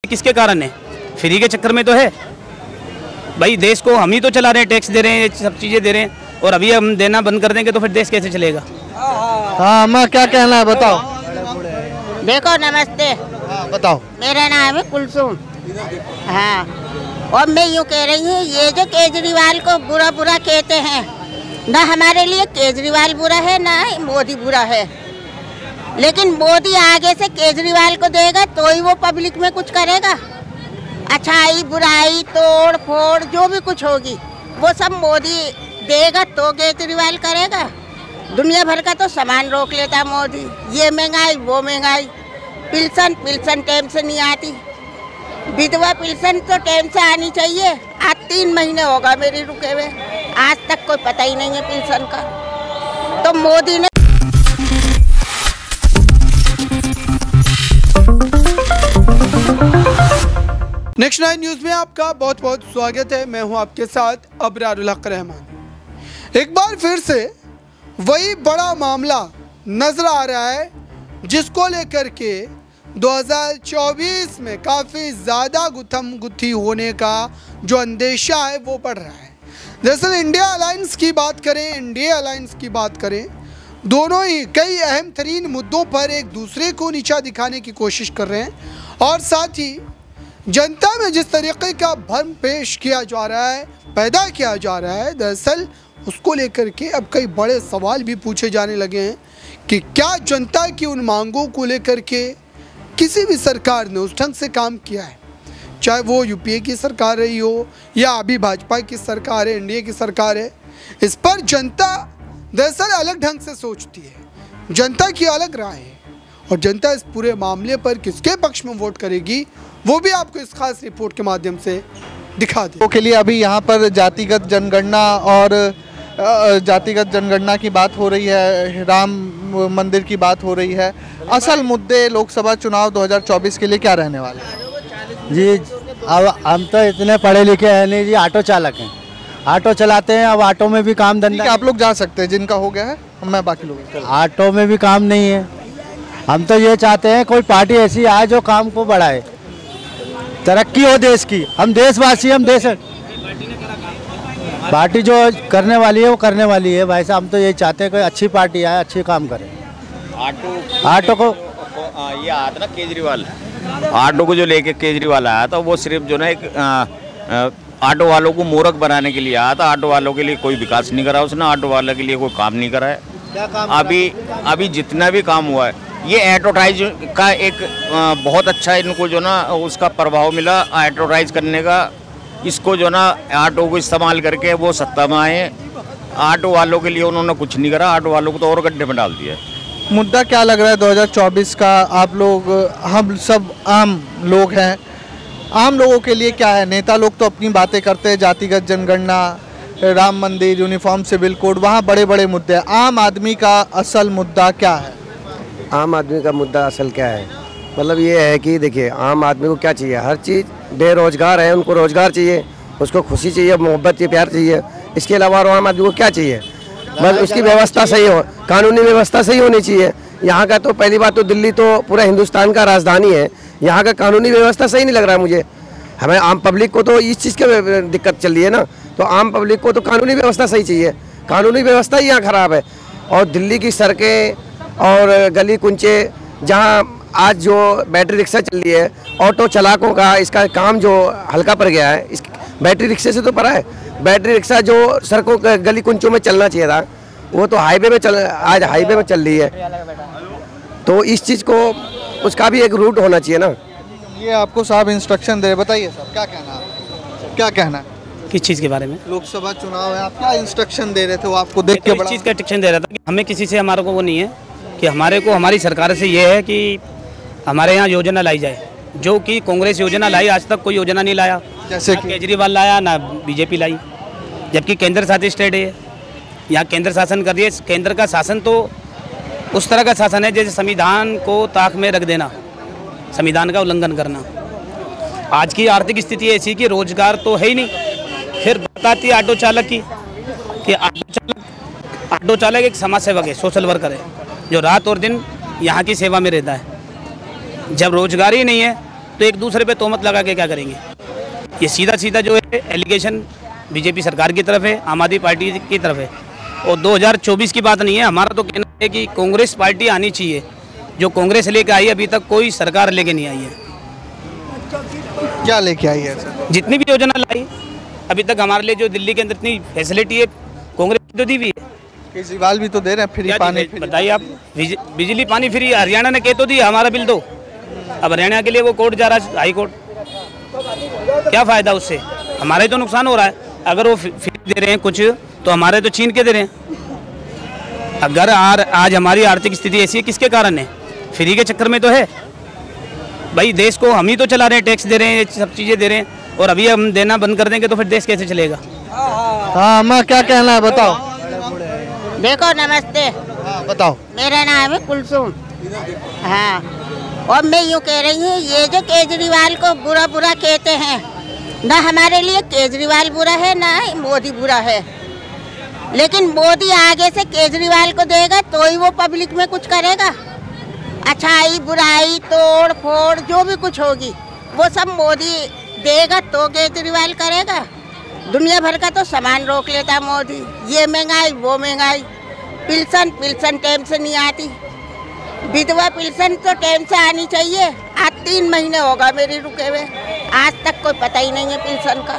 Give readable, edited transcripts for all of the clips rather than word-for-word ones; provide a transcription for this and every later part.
किसके कारण है? फ्री के चक्कर में तो है भाई। देश को हम ही तो चला रहे हैं, टैक्स दे रहे हैं, सब चीज़ें दे रहे हैं, और अभी हम देना बंद कर देंगे तो फिर देश कैसे चलेगा? हाँ अम्मा क्या कहना है बताओ। देखो नमस्ते। हाँ बताओ। मेरा नाम है कुलसुम। हाँ, और मैं यूँ कह रही हूँ, ये जो केजरीवाल को बुरा बुरा कहते हैं ना, हमारे लिए केजरीवाल बुरा है ना मोदी बुरा है, लेकिन मोदी आगे से केजरीवाल को देगा तो ही वो पब्लिक में कुछ करेगा। अच्छाई बुराई तोड़ फोड़ जो भी कुछ होगी वो सब मोदी देगा तो केजरीवाल करेगा। दुनिया भर का तो सामान रोक लेता मोदी, ये महंगाई वो महंगाई। पिल्सन टाइम से नहीं आती, विधवा पिल्सन तो टाइम से आनी चाहिए। आज 3 महीने होगा मेरी रुके हुए, आज तक कोई पता ही नहीं है पिल्सन का। तो मोदी ने नेक्स्ट 9 न्यूज में आपका बहुत बहुत स्वागत है। मैं हूं आपके साथ अबरारुल हक रहमान। एक बार फिर से वही बड़ा मामला नजर आ रहा है जिसको लेकर के 2024 में काफ़ी ज़्यादा गुत्थम गुत्थी होने का जो अंदेशा है वो बढ़ रहा है। दरअसल इंडिया अलायंस की बात करें, दोनों ही कई अहम तरीन मुद्दों पर एक दूसरे को नीचा दिखाने की कोशिश कर रहे हैं, और साथ ही जनता में जिस तरीके का भ्रम पेश किया जा रहा है, पैदा किया जा रहा है, दरअसल उसको लेकर के अब कई बड़े सवाल भी पूछे जाने लगे हैं कि क्या जनता की उन मांगों को लेकर के किसी भी सरकार ने उस ढंग से काम किया है, चाहे वो यूपीए की सरकार रही हो या अभी भाजपा की सरकार है, एनडीए की सरकार है। इस पर जनता दरअसल अलग ढंग से सोचती है, जनता की अलग राय है, और जनता इस पूरे मामले पर किसके पक्ष में वोट करेगी वो भी आपको इस खास रिपोर्ट के माध्यम से दिखा दे। के लिए अभी यहाँ पर जातिगत जनगणना की बात हो रही है, राम मंदिर की बात हो रही है। असल मुद्दे लोकसभा चुनाव 2024 के लिए क्या रहने वाले हैं? जी अब हम तो इतने पढ़े लिखे हैं नहीं जी, ऑटो चालक हैं, ऑटो चलाते हैं। अब ऑटो में भी काम धंधा, आप लोग जा सकते हैं, जिनका हो गया है, मैं बाकी लोग। ऑटो में भी काम नहीं है। हम तो ये चाहते हैं कोई पार्टी ऐसी आए जो काम को बढ़ाए, तरक्की हो देश की। हम देशवासी, हम देश पार्टी जो करने वाली है वो करने वाली है भाई साहब। हम तो यही चाहते हैं कोई अच्छी पार्टी आए, अच्छी काम करे। ऑटो को ये आया था ना केजरीवाल, ऑटो को जो लेके केजरीवाल आया था वो सिर्फ जो ना एक ऑटो वालों को मूर्ख बनाने के लिए आया था। ऑटो वालों के लिए कोई विकास नहीं करा उसने, ऑटो वालों के लिए कोई काम नहीं करा है। क्या काम अभी जितना भी काम हुआ है, ये एडवर्टाइज का एक बहुत अच्छा इनको जो ना उसका प्रभाव मिला एडवर्टाइज करने का। इसको जो ना ऑटो को इस्तेमाल करके वो सत्ता में आए। ऑटो वालों के लिए उन्होंने कुछ नहीं करा, ऑटो वालों को तो और गड्ढे में डाल दिया। मुद्दा क्या लग रहा है 2024 का? आप लोग, हम सब आम लोग हैं, आम लोगों के लिए क्या है? नेता लोग तो अपनी बातें करते हैं, जातिगत जनगणना, राम मंदिर, यूनिफॉर्म सिविल कोड, वहाँ बड़े बड़े मुद्दे हैं। आम आदमी का असल मुद्दा क्या है? आम आदमी का मुद्दा असल क्या है? मतलब ये है कि देखिए, आम आदमी को क्या चाहिए? हर चीज़, बेरोजगार है उनको रोजगार चाहिए, उसको खुशी चाहिए, मोहब्बत चाहिए, प्यार चाहिए। इसके अलावा आम आदमी को क्या चाहिए? बस उसकी व्यवस्था सही हो, कानूनी व्यवस्था सही होनी चाहिए। यहाँ का तो पहली बात तो दिल्ली तो पूरा हिंदुस्तान का राजधानी है, यहाँ का कानूनी व्यवस्था सही नहीं लग रहा है मुझे। हमें आम पब्लिक को तो इस चीज़ की दिक्कत चल रही है ना, तो आम पब्लिक को तो कानूनी व्यवस्था सही चाहिए। कानूनी व्यवस्था ही यहाँ ख़राब है। और दिल्ली की सड़कें और गली कुंचे, जहाँ आज जो बैटरी रिक्शा चल रही है, ऑटो चालकों का इसका काम जो हल्का पड़ गया है, इस बैटरी रिक्शे से तो पड़ा है। बैटरी रिक्शा जो सड़कों गली कुंचों में चलना चाहिए था, वो तो हाईवे में आज हाईवे में चल रही है। तो इस चीज़ को, उसका भी एक रूट होना चाहिए ना। ये आपको साहब इंस्ट्रक्शन दे, बताइए साहब क्या कहना है? क्या कहना है किस चीज़ के बारे में? लोकसभा चुनाव है, आप क्या इंस्ट्रक्शन दे रहे थे? वो आपको देख के बड़ा चीज़ का इंस्ट्रक्शन दे रहा था कि हमें किसी से हमारे को वो नहीं है कि हमारे को हमारी सरकार से ये है कि हमारे यहाँ योजना लाई जाए, जो कि कांग्रेस योजना लाई, आज तक कोई योजना नहीं लाया। जैसे केजरीवाल लाया ना बीजेपी लाई, जबकि केंद्र शासित स्टेट है, यहाँ केंद्र शासन कर दिए। केंद्र का शासन तो उस तरह का शासन है जैसे संविधान को ताक में रख देना, संविधान का उल्लंघन करना। आज की आर्थिक स्थिति ऐसी कि रोजगार तो है ही नहीं। फिर बात आती है ऑटो चालक की, कि ऑटो चालक एक समाज सेवक है, सोशल वर्कर है, जो रात और दिन यहाँ की सेवा में रहता है। जब रोजगार ही नहीं है तो एक दूसरे पे तोहमत लगा के क्या करेंगे। ये सीधा सीधा जो है एलिगेशन बीजेपी सरकार की तरफ है, आम आदमी पार्टी की तरफ है। और 2024 की बात नहीं है, हमारा तो कहना है कि कांग्रेस पार्टी आनी चाहिए। जो कांग्रेस लेके आई है अभी तक कोई सरकार लेके नहीं आई है। क्या लेके आई है सर? जितनी भी योजना लाई अभी तक हमारे लिए, जो दिल्ली के अंदर इतनी फैसिलिटी है कांग्रेस तो दी हुई है। केजरीवाल भी तो दे रहे हैं फ्री पानी। बताइए आप, बिजली पानी फ्री हरियाणा ने कह तो दिया, हमारा बिल दो। अब हरियाणा के लिए वो कोर्ट जा रहा है, हाई कोर्ट। क्या फ़ायदा उससे? हमारा ही तो नुकसान हो रहा है। अगर वो फ्री दे रहे हैं कुछ तो हमारे तो छीन के दे रहे हैं। अगर आज हमारी आर्थिक स्थिति ऐसी है किसके कारण है? फ्री के चक्कर में तो है भाई। देश को हम ही तो चला रहे हैं, टैक्स दे रहे हैं, सब चीज़ें दे रहे हैं। और अभी हम देना बंद कर देंगे तो फिर देश कैसे चलेगा? हाँ अम्मा क्या कहना है बताओ। देखो नमस्ते। हाँ बताओ। मेरा नाम है कुलसुम। हाँ, और मैं यूँ कह रही हूँ, ये जो केजरीवाल को बुरा बुरा कहते हैं, ना हमारे लिए केजरीवाल बुरा है ना मोदी बुरा है। लेकिन मोदी आगे से केजरीवाल को देगा तो ही वो पब्लिक में कुछ करेगा। अच्छाई बुराई तोड़ फोड़ जो भी कुछ होगी वो सब मोदी देगा तो केजरीवाल करेगा। दुनिया भर का तो सामान रोक लेता मोदी। ये महंगाई वो महंगाई, पिल्सन टाइम से नहीं आती। विधवा पिल्सन तो टाइम से आनी चाहिए। आज 3 महीने होगा मेरी रुके हुए, आज तक कोई पता ही नहीं है पिल्सन का।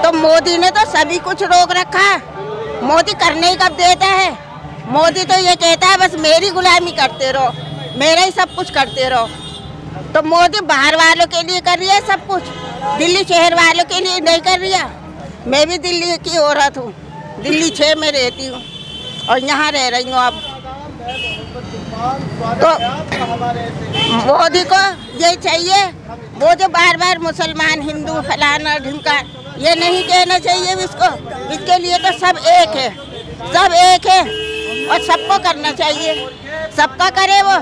तो मोदी ने तो सभी कुछ रोक रखा। मोदी करने ही कब देता है? मोदी तो ये कहता है बस मेरी गुलामी करते रहो, मेरा ही सब कुछ करते रहो। तो मोदी बाहर वालों के लिए कर रही है सब कुछ, दिल्ली शहर वालों के लिए नहीं कर रही है। मैं भी दिल्ली की औरत हूँ, दिल्ली 6 में रहती हूँ और यहाँ रह रही हूँ। अब तो मोदी को ये चाहिए, वो जो बार बार मुसलमान हिंदू फलाना ढिमका, ये नहीं कहना चाहिए इसको। इसके लिए तो सब एक है, सब एक है और सबको करना चाहिए। सबका करे वो।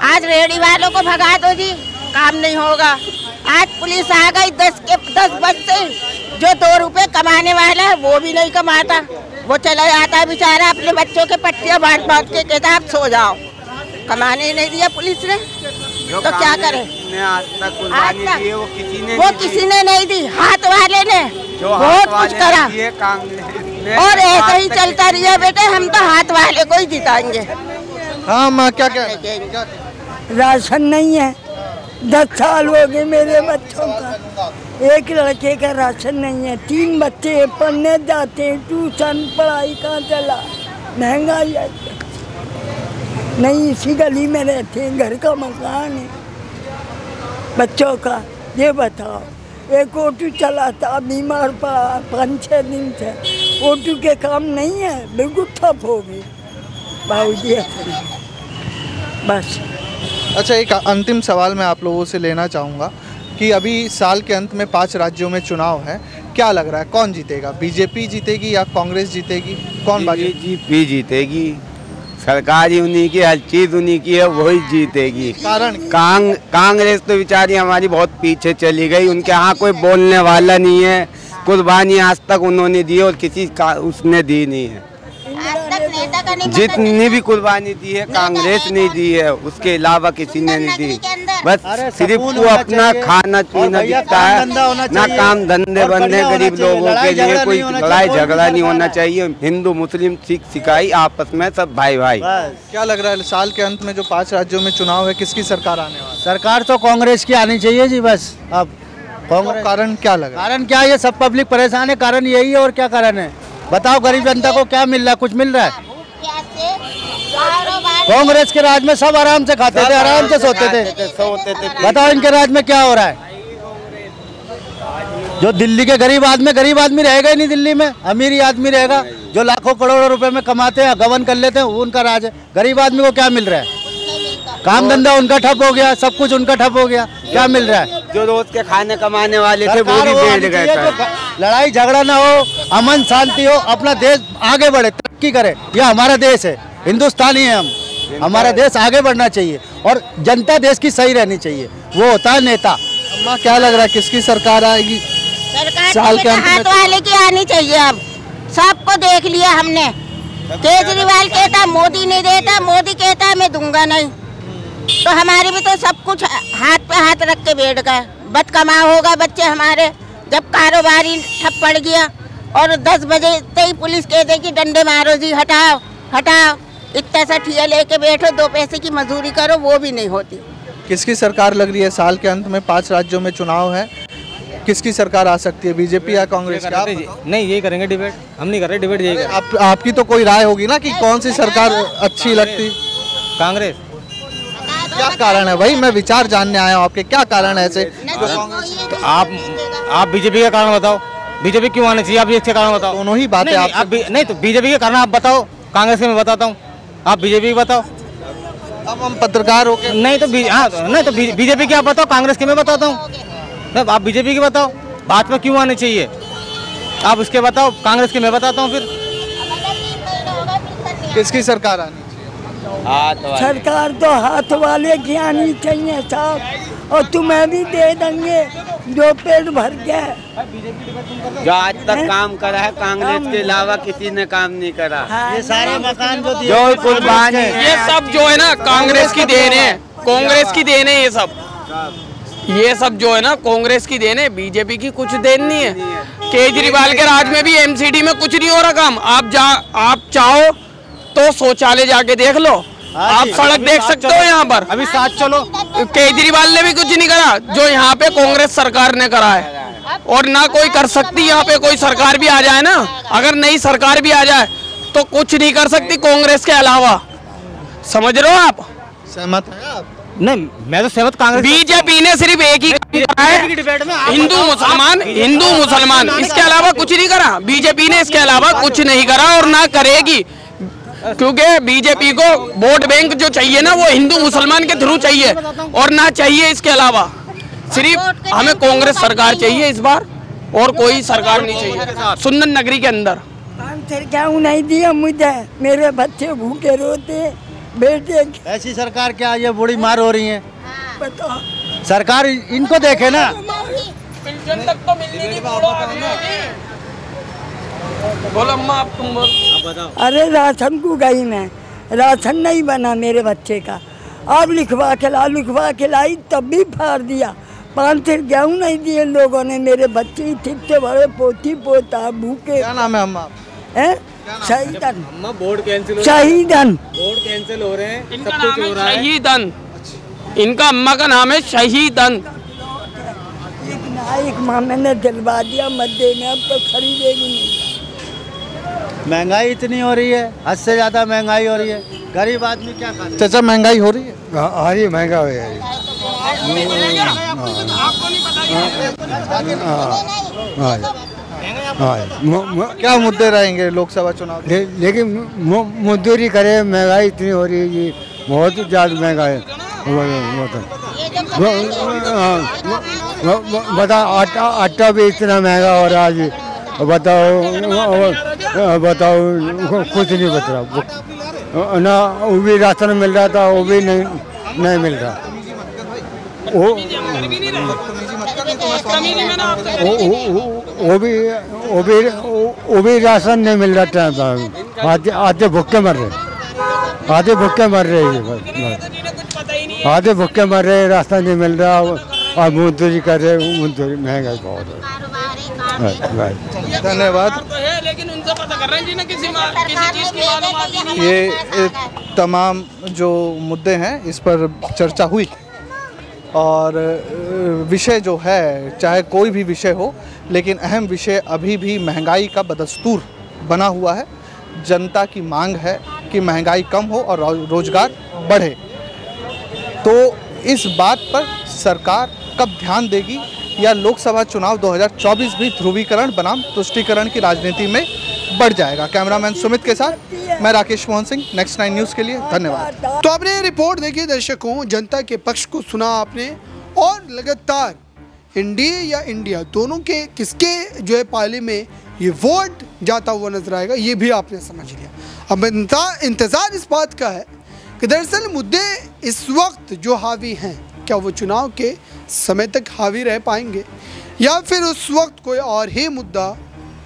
आज रेहड़ी वालों को भगा दो जी, काम नहीं होगा। आज पुलिस आ गई 10 बजे, जो 2 रुपए कमाने वाला है वो भी नहीं कमाता, वो चला जाता बेचारा अपने बच्चों के पट्टियाँ बांट के कहता आप सो जाओ। कमाने ही नहीं दिया पुलिस ने, तो क्या करे? आज तक कुर्बानी दी है वो किसी ने नहीं दी, हाथ वाले ने बहुत कुछ करा। और ऐसा ही चलता रहिए बेटे, हम तो हाथ वाले को ही जिताएंगे। हाँ माँ क्या कह रहे हैं? राशन नहीं है, 10 साल हो गए मेरे बच्चों का, एक लड़के का राशन नहीं है। 3 बच्चे पढ़ने जाते हैं, ट्यूशन पढ़ाई कहाँ चला, महंगाई है। नहीं इसी गली में रहते हैं, घर का मकान है बच्चों का। ये बताओ, एक ऑटो चलाता, बीमार पड़ा 5-6 दिन से, ऑटो के काम नहीं है, बिल्कुल ठप हो गई भाई। बस। अच्छा एक अंतिम सवाल मैं आप लोगों से लेना चाहूँगा कि अभी साल के अंत में 5 राज्यों में चुनाव है, क्या लग रहा है कौन जीतेगा? बीजेपी जीतेगी या कांग्रेस जीतेगी? कौन बीजेपी जीतेगी। सरकार ही उन्हीं की, हर चीज़ उन्हीं की है, वही जीतेगी। कारण? कांग्रेस तो बेचारी हमारी बहुत पीछे चली गई, उनके यहाँ कोई बोलने वाला नहीं है। कुर्बानी आज तक उन्होंने दी और किसी का उसने दी नहीं है। जितनी भी कुर्बानी दी है कांग्रेस ने दी है, उसके अलावा किसी ने नहीं दी। बस सिर्फ वो अपना खाना पीना दिखता है, ना काम धंधे बंदे। गरीब लोगों के लिए कोई लड़ाई झगड़ा नहीं होना चाहिए। हिंदू मुस्लिम सिख ईसाई आपस में सब भाई भाई। क्या लग रहा है साल के अंत में जो 5 राज्यों में चुनाव है, किसकी सरकार आने वाली? सरकार तो कांग्रेस की आनी चाहिए जी। बस अब कांग्रेस। कारण क्या लग रहा है? कारण क्या, ये सब पब्लिक परेशान है, कारण यही है। और क्या कारण है बताओ? गरीब जनता को क्या मिल रहा है? कुछ मिल रहा है? कांग्रेस के राज में सब आराम से खाते थे, आराम से सोते थे। बताओ इनके राज में क्या हो रहा है? जो दिल्ली के गरीब आदमी रहेगा ही नहीं दिल्ली में। अमीर आदमी रहेगा, जो लाखों करोड़ों रुपए में कमाते हैं, गबन कर लेते हैं, वो उनका राज है। गरीब आदमी को क्या मिल रहा है? काम धंधा उनका ठप हो गया, सब कुछ उनका ठप हो गया। क्या मिल रहा है? जो रोज के खाने कमाने वाले थे वो भी बैठ गए। लड़ाई झगड़ा ना हो, अमन शांति हो, अपना देश आगे बढ़े, तरक्की करे। यह हमारा देश है, हिंदुस्तानी है हम, हमारा देश आगे बढ़ना चाहिए और जनता देश की सही रहनी चाहिए, वो होता है नेता। अम्मा क्या लग रहा है किसकी सरकार आएगी? साल के हाथ वाले की आनी चाहिए। अब सबको देख लिया हमने। केजरीवाल कहता मोदी नहीं देता, मोदी कहता मैं दूंगा नहीं। तो हमारे भी तो सब कुछ हाथ पे हाथ रख के बैठ गए। बद कमा होगा बच्चे हमारे, जब कारोबारी ठप पड़ गया और 10 बजे ही पुलिस कह दे कि डंडे मारो जी, हटाओ हटाओ, इतना सा ठिया लेके बैठो, 2 पैसे की मजदूरी करो, वो भी नहीं होती। किसकी सरकार लग रही है? साल के अंत में 5 राज्यों में चुनाव है, किसकी सरकार आ सकती है, बीजेपी या कांग्रेस? नहीं, यही करेंगे डिबेट, हम नहीं कर रहे डिबेट, यही आपकी तो कोई राय होगी ना कि कौन सी सरकार अच्छी लगती? कांग्रेस। क्या कारण है भाई? मैं विचार जानने आया हूँ आपके, क्या कारण है ऐसे? तो आप बीजेपी का कारण बताओ, बीजेपी क्यों आना चाहिए, आप इसके कारण बताओ। दोनों ही बातें आप नहीं तो बीजेपी के कारण आप बताओ, कांग्रेस के मैं बताता हूँ, आप बीजेपी बताओ। अब हम पत्रकार होके नहीं तो बीजेपी की आप बताओ, कांग्रेस के मैं बताता हूँ। आप बीजेपी की बताओ, बात में क्यों आने चाहिए, आप उसके बताओ, कांग्रेस के मैं बताता हूँ। फिर किसकी सरकार आनी? सरकार तो हाथ वाले की आनी चाहिए साहब, और तुम्हें भी दे देंगे जो पेट भर गया। जो आज तक काम करा है कांग्रेस के अलावा किसी ने काम नहीं करा। ये सारे मकान जो कुर्बानी, ये सब जो है ना कांग्रेस की देन है, कांग्रेस की देन है। ये सब जो है ना कांग्रेस की देन है, बीजेपी की कुछ देन नहीं है। केजरीवाल के राज में भी एमसीडी में कुछ नहीं हो रहा काम। आप चाहो तो शौचालय जाके देख लो, आप सड़क देख सकते हो यहाँ पर। अभी साथ चलो, केजरीवाल ने भी कुछ नहीं करा जो यहाँ पे कांग्रेस सरकार ने करा है, और ना कोई कर सकती। यहाँ पे कोई सरकार भी आ जाए ना, अगर नई सरकार भी आ जाए तो कुछ नहीं कर सकती कांग्रेस के अलावा। समझ रहे हो आप? सहमत है आप? नहीं, मैं तो सहमत कांग्रेस। बीजेपी ने सिर्फ एक ही करा है, हिंदू मुसलमान, इसके अलावा कुछ नहीं करा। बीजेपी ने इसके अलावा कुछ नहीं करा और ना करेगी, क्योंकि बीजेपी को वोट बैंक जो चाहिए ना वो हिंदू मुसलमान के थ्रू चाहिए, और ना चाहिए इसके अलावा। सिर्फ हमें कांग्रेस सरकार चाहिए इस बार, और कोई सरकार नहीं चाहिए सुंदर नगरी के अंदर। क्यों नहीं दिया मुझे, मेरे बच्चे भूखे रोते बेटे। ऐसी सरकार क्या, ये बूढ़ी मार हो रही है, बताओ सरकार इनको देखे ना। पेंशन तक तो मिलनी नहीं, बोलो अम्मा, आप तुम बोलो। अरे राशन को गई मैं, राशन नहीं बना मेरे बच्चे का, अब लिखवा के लाई तब भी फाड़ दिया। 5 सिर गेहूँ नहीं दिए लोगों ने, मेरे बच्चे ठीक से बड़े पोती पोता भूखे। क्या नाम है अम्मा? शहीदन। अम्मा बोर्ड कैंसिल, शहीदन बोर्ड कैंसिल हो रहे हैं, इनका नाम है शहीदन, इनका अम्मा का नाम है शहीदन। एक माँ मैंने दिलवा दिया मत देने, अब तो खरीदेगी नहीं। महंगाई इतनी हो रही है, हद से ज्यादा महंगाई हो रही है, गरीब आदमी क्या खाता? चाचा महंगाई हो रही है? हाँ जी, महंगा हो रही है। क्या मुद्दे रहेंगे लोकसभा चुनाव? लेकिन मजदूरी करे, महंगाई इतनी हो रही है जी, बहुत ज़्यादा महंगा है। बता आटा भी इतना महंगा हो रहा है जी, बताओ कुछ नहीं बच रहा ना। वो भी राशन मिल रहा था, वो भी नहीं मिल रहा। वो भी राशन नहीं मिल रहा टाइम पर। आधे भूखे मर रहे, आधे भूखे मर रहे, राशन नहीं मिल रहा, और मजदूरी कर रहे, मजदूरी महंगाई बहुत है। धन्यवाद। लेकिन उनसे पता कर रहे हैं ना, किसी चीज की मालूम आती नहीं। ये तमाम जो मुद्दे हैं इस पर चर्चा हुई, और विषय जो है चाहे कोई भी विषय हो, लेकिन अहम विषय अभी भी महंगाई का बदस्तूर बना हुआ है। जनता की मांग है कि महंगाई कम हो और रोजगार बढ़े। तो इस बात पर सरकार कब ध्यान देगी, या लोकसभा चुनाव 2024 भी ध्रुवीकरण बनाम तुष्टीकरण की राजनीति में बढ़ जाएगा? कैमरामैन सुमित के साथ मैं राकेश मोहन सिंह, नेक्स्ट 9 न्यूज़ के लिए धन्यवाद। तो आपने ये रिपोर्ट देखी दर्शकों, जनता के पक्ष को सुना आपने, और लगातार एनडीए या इंडिया दोनों के किसके जो है पाले में ये वोट जाता हुआ नजर आएगा, ये भी आपने समझ लिया। अब इंतज़ार इस बात का है कि दरअसल मुद्दे इस वक्त जो हावी हैं, क्या वो चुनाव के समय तक हावी रह पाएंगे, या फिर उस वक्त कोई और ही मुद्दा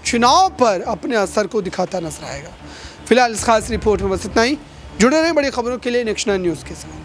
चुनाव पर अपने असर को दिखाता नजर आएगा। फिलहाल इस खास रिपोर्ट में बस इतना ही। जुड़े रहें बड़ी खबरों के लिए नेक्स्ट 9 न्यूज़ के साथ।